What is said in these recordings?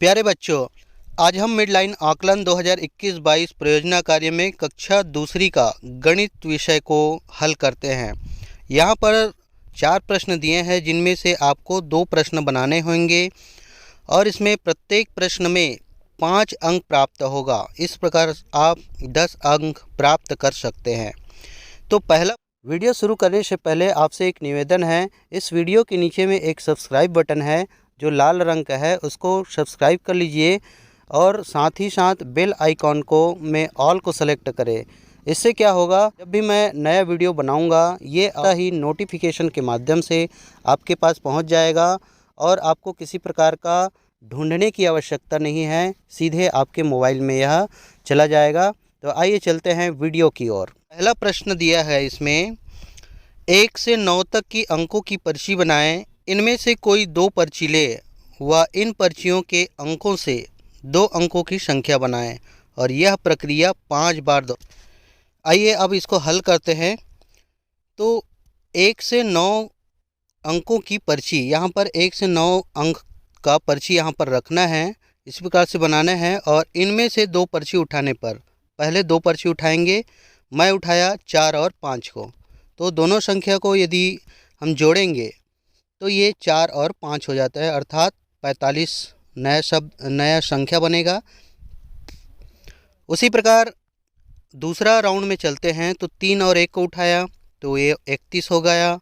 प्यारे बच्चों, आज हम मिडलाइन आकलन 2021-22 परियोजना कार्य में कक्षा दूसरी का गणित विषय को हल करते हैं। यहाँ पर 4 प्रश्न दिए हैं जिनमें से आपको 2 प्रश्न बनाने होंगे और इसमें प्रत्येक प्रश्न में 5 अंक प्राप्त होगा। इस प्रकार आप 10 अंक प्राप्त कर सकते हैं। तो पहला वीडियो शुरू करने से पहले आपसे एक निवेदन है, इस वीडियो के नीचे में एक सब्सक्राइब बटन है जो लाल रंग का है, उसको सब्सक्राइब कर लीजिए और साथ ही साथ बेल आइकॉन को में ऑल को सेलेक्ट करें। इससे क्या होगा, जब भी मैं नया वीडियो बनाऊंगा ये ही नोटिफिकेशन के माध्यम से आपके पास पहुंच जाएगा और आपको किसी प्रकार का ढूंढने की आवश्यकता नहीं है, सीधे आपके मोबाइल में यह चला जाएगा। तो आइए चलते हैं वीडियो की ओर। पहला प्रश्न दिया है, इसमें 1 से 9 तक की अंकों की पर्ची बनाएं। इनमें से कोई 2 पर्ची ले व इन पर्चियों के अंकों से 2 अंकों की संख्या बनाएं और यह प्रक्रिया 5 बार दो। आइए अब इसको हल करते हैं। तो 1 से 9 अंकों की पर्ची, यहाँ पर 1 से 9 अंक का पर्ची यहाँ पर रखना है, इस प्रकार से बनाना है। और इनमें से 2 पर्ची उठाने पर, पहले 2 पर्ची उठाएंगे। मैं उठाया 4 और 5 को, तो दोनों संख्या को यदि हम जोड़ेंगे तो ये 4 और 5 हो जाता है, अर्थात 45 नया संख्या बनेगा। उसी प्रकार दूसरा राउंड में चलते हैं। तो 3 और 1 को उठाया तो ये 31 हो गया।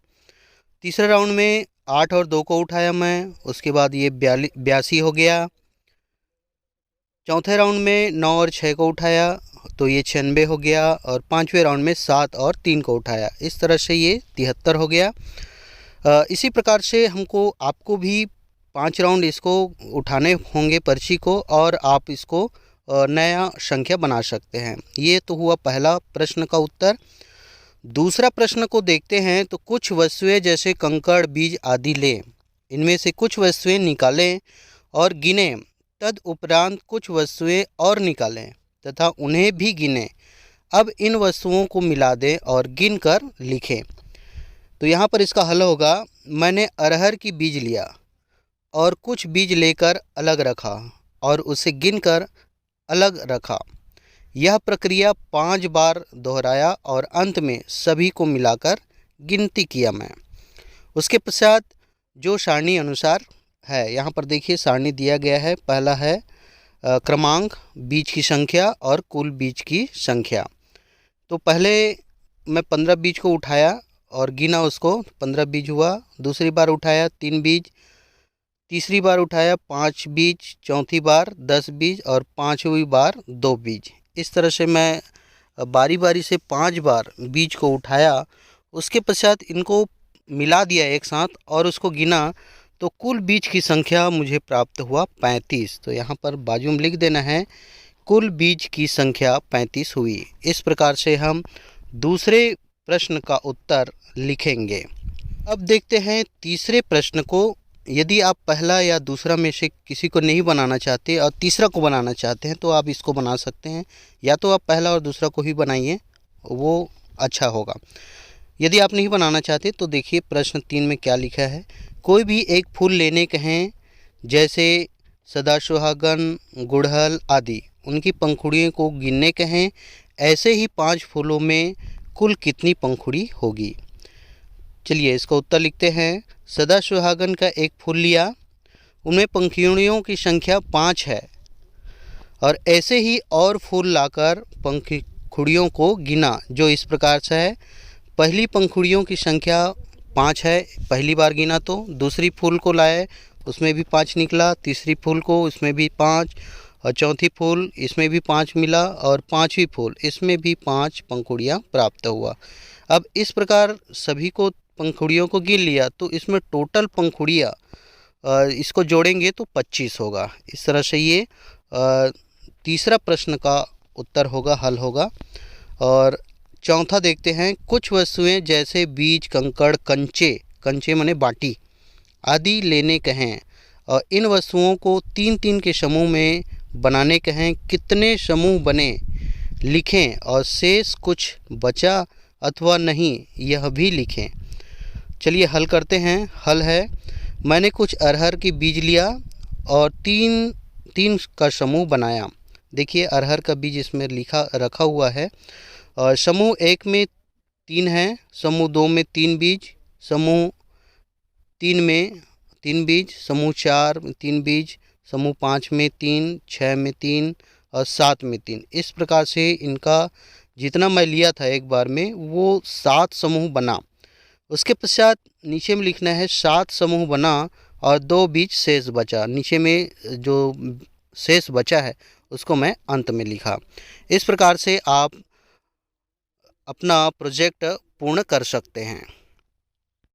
तीसरे राउंड में 8 और 2 को उठाया मैं, उसके बाद ये 82 हो गया। चौथे राउंड में 9 और 6 को उठाया तो ये 96 हो गया। और 5वें राउंड में 7 और 3 को उठाया, इस तरह से ये 73 हो गया। इसी प्रकार से आपको भी 5 राउंड इसको उठाने होंगे पर्ची को, और आप इसको नया संख्या बना सकते हैं। ये तो हुआ पहला प्रश्न का उत्तर। दूसरा प्रश्न को देखते हैं। तो कुछ वस्तुएं जैसे कंकड़, बीज आदि लें, इनमें से कुछ वस्तुएं निकालें और गिनें, तद उपरांत कुछ वस्तुएं और निकालें तथा उन्हें भी गिनें। अब इन वस्तुओं को मिला दें और गिन कर लिखें। तो यहाँ पर इसका हल होगा, मैंने अरहर की बीज लिया और कुछ बीज लेकर अलग रखा और उसे गिनकर अलग रखा। यह प्रक्रिया 5 बार दोहराया और अंत में सभी को मिलाकर गिनती किया मैं। उसके पश्चात जो सारणी अनुसार है, यहाँ पर देखिए सारणी दिया गया है। पहला है क्रमांक, बीज की संख्या और कुल बीज की संख्या। तो पहले मैं 15 बीज को उठाया और गिना, उसको 15 बीज हुआ। दूसरी बार उठाया 3 बीज, तीसरी बार उठाया 5 बीज, चौथी बार 10 बीज और 5वीं बार 2 बीज। इस तरह से मैं बारी बारी से 5 बार बीज को उठाया। उसके पश्चात इनको मिला दिया एक साथ और उसको गिना, तो कुल बीज की संख्या मुझे प्राप्त हुआ 35। तो यहाँ पर बाजू में लिख देना है, कुल बीज की संख्या 35 हुई। इस प्रकार से हम दूसरे प्रश्न का उत्तर लिखेंगे। अब देखते हैं तीसरे प्रश्न को। यदि आप पहला या दूसरा में से किसी को नहीं बनाना चाहते और तीसरा को बनाना चाहते हैं तो आप इसको बना सकते हैं, या तो आप पहला और दूसरा को ही बनाइए, वो अच्छा होगा। यदि आप नहीं बनाना चाहते तो देखिए प्रश्न 3 में क्या लिखा है। कोई भी एक फूल लेने कहें, जैसे सदासुहागन, गुड़हल आदि, उनकी पंखुड़ियों को गिनने कहें। ऐसे ही 5 फूलों में कुल कितनी पंखुड़ी होगी। चलिए इसका उत्तर लिखते हैं। सदासुहागन का एक फूल लिया, उनमें पंखुड़ियों की संख्या 5 है, और ऐसे ही और फूल लाकर पंखुड़ियों को गिना, जो इस प्रकार से है। पहली पंखुड़ियों की संख्या 5 है, पहली बार गिना। तो दूसरी फूल को लाए, उसमें भी 5 निकला। तीसरी फूल को, उसमें भी 5, और चौथी फूल, इसमें भी 5 मिला, और 5वीं फूल, इसमें भी 5 पंखुड़ियाँ प्राप्त हुआ। अब इस प्रकार सभी को पंखुड़ियों को गिन लिया, तो इसमें टोटल पंखुड़ियाँ इसको जोड़ेंगे तो 25 होगा। इस तरह से ये तीसरा प्रश्न का उत्तर होगा, हल होगा। और चौथा देखते हैं। कुछ वस्तुएं जैसे बीज, कंकड़, कंचे माने बाटी आदि लेने कहें और इन वस्तुओं को 3-3 के समूह में बनाने कहें। कितने समूह बने लिखें और शेष कुछ बचा अथवा नहीं यह भी लिखें। चलिए हल करते हैं। हल है, मैंने कुछ अरहर की बीज लिया और 3 तीन का समूह बनाया। देखिए अरहर का बीज इसमें रखा हुआ है। समूह 1 में 3 है, समूह 2 में 3 बीज, समूह 3 में 3 बीज, समूह 4 में 3 बीज, समूह 5 में 3, 6 में 3 और 7 में 3। इस प्रकार से इनका जितना मैं लिया था एक बार में वो 7 समूह बना। उसके पश्चात नीचे में लिखना है 7 समूह बना और 2 बीज शेष बचा। नीचे में जो शेष बचा है उसको मैं अंत में लिखा। इस प्रकार से आप अपना प्रोजेक्ट पूर्ण कर सकते हैं।